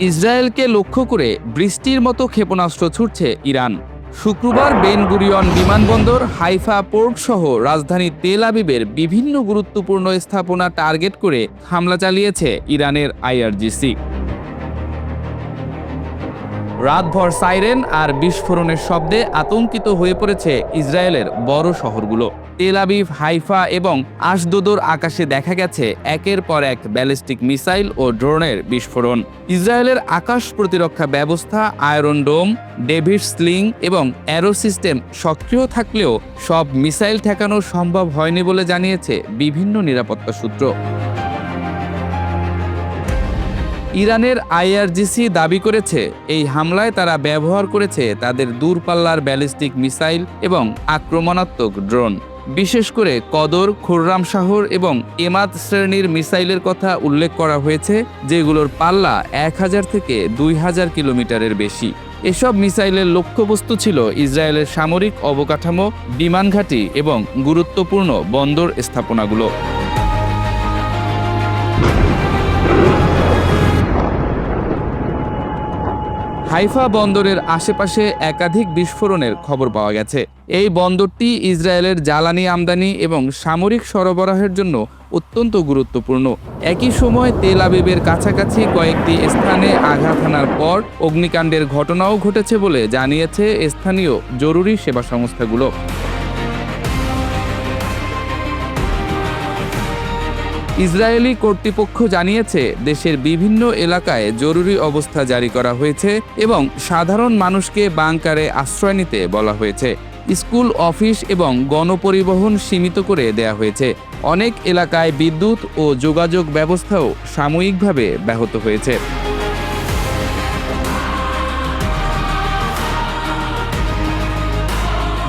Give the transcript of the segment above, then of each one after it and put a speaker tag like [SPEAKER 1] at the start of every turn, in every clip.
[SPEAKER 1] ইসরায়েলকে লক্ষ্য করে বৃষ্টির মতো ক্ষেপণাস্ত্র ছুটছে ইরান। শুক্রবার বেন গুরিয়ন বিমানবন্দর, হাইফা পোর্ট সহ রাজধানী তেল আবিবের বিভিন্ন গুরুত্বপূর্ণ স্থাপনা টার্গেট করে হামলা চালিয়েছে ইরানের আইআরজিসি। রাতভর সাইরেন আর বিস্ফোরণের শব্দে আতঙ্কিত হয়ে পড়েছে ইসরায়েলের বড় শহরগুলো। তেল আবিব, হাইফা এবং আশদোদর আকাশে দেখা গেছে একের পর এক ব্যালিস্টিক মিসাইল ও ড্রোনের বিস্ফোরণ। ইসরায়েলের আকাশ প্রতিরক্ষা ব্যবস্থা, আয়রন ডোম, ডেভিড স্লিং এবং অ্যারো সিস্টেম সক্রিয় থাকলেও সব মিসাইল ঠেকানো সম্ভব হয়নি বলে জানিয়েছে বিভিন্ন নিরাপত্তা সূত্র। ইরানের আইআরজিসি দাবি করেছে এই হামলায় তারা ব্যবহার করেছে তাদের দূরপাল্লার ব্যালিস্টিক মিসাইল এবং আক্রমণাত্মক ড্রোন। বিশেষ করে কদর, খুররামশাহর এবং এমাদ শ্রেণীর মিসাইলের কথা উল্লেখ করা হয়েছে, যেগুলোর পাল্লা 1000 থেকে 2000 কিলোমিটারের বেশি। এসব মিসাইলের লক্ষ্যবস্তু ছিল ইসরায়েলের সামরিক অবকাঠামো, বিমান ঘাঁটি এবং গুরুত্বপূর্ণ বন্দর স্থাপনাগুলো। হাইফা বন্দরের আশেপাশে একাধিক বিস্ফোরণের খবর পাওয়া গেছে। এই বন্দরটি ইসরায়েলের জ্বালানি আমদানি এবং সামরিক সরবরাহের জন্য অত্যন্ত গুরুত্বপূর্ণ। একই সময় তেল আবিবের কাছাকাছি কয়েকটি স্থানে আঘাত হানার পর অগ্নিকাণ্ডের ঘটনাও ঘটেছে বলে জানিয়েছে স্থানীয় জরুরি সেবা সংস্থাগুলো। ইসরায়েলি কর্তৃপক্ষ জানিয়েছে দেশের বিভিন্ন এলাকায় জরুরি অবস্থা জারি করা হয়েছে এবং সাধারণ মানুষকে বাংকারে আশ্রয় নিতে বলা হয়েছে। স্কুল, অফিস এবং গণপরিবহন সীমিত করে দেয়া হয়েছে। অনেক এলাকায় বিদ্যুৎ ও যোগাযোগ ব্যবস্থাও সাময়িকভাবে ব্যাহত হয়েছে।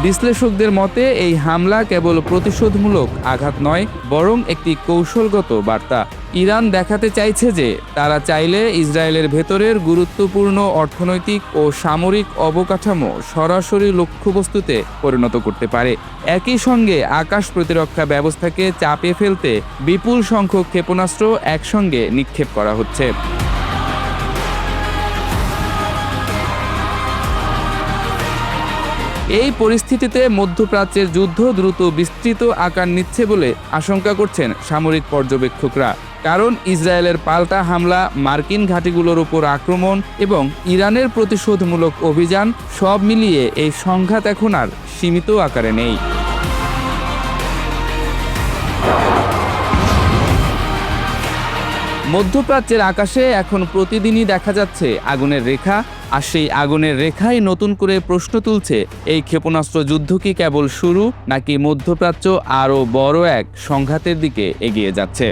[SPEAKER 1] বিশ্লেষকদের মতে এই হামলা কেবল প্রতিশোধমূলক আঘাত নয়, বরং একটি কৌশলগত বার্তা। ইরান দেখাতে চাইছে যে তারা চাইলে ইসরায়েলের ভেতরের গুরুত্বপূর্ণ অর্থনৈতিক ও সামরিক অবকাঠামো সরাসরি লক্ষ্যবস্তুতে পরিণত করতে পারে। একই সঙ্গে আকাশ প্রতিরক্ষা ব্যবস্থাকে চাপে ফেলতে বিপুল সংখ্যক ক্ষেপণাস্ত্র একসঙ্গে নিক্ষেপ করা হচ্ছে। এই পরিস্থিতিতে মধ্যপ্রাচ্যের যুদ্ধ দ্রুত বিস্তৃত আকার নিচ্ছে বলে আশঙ্কা করছেন সামরিক পর্যবেক্ষকরা। কারণ ইসরায়েলের পাল্টা হামলা, মার্কিন ঘাঁটিগুলোর উপর আক্রমণ এবং ইরানের প্রতিশোধমূলক অভিযান সব মিলিয়ে এই সংঘাত এখন আর সীমিত আকারে নেই। মধ্যপ্রাচ্যের আকাশে এখন প্রতিদিনই দেখা যাচ্ছে আগুনের রেখা, আর সেই আগুনের রেখাই নতুন করে প্রশ্ন তুলছে, এই ক্ষেপণাস্ত্র যুদ্ধ কি কেবল শুরু, নাকি মধ্যপ্রাচ্য আরও বড় এক সংঘাতের দিকে এগিয়ে যাচ্ছে।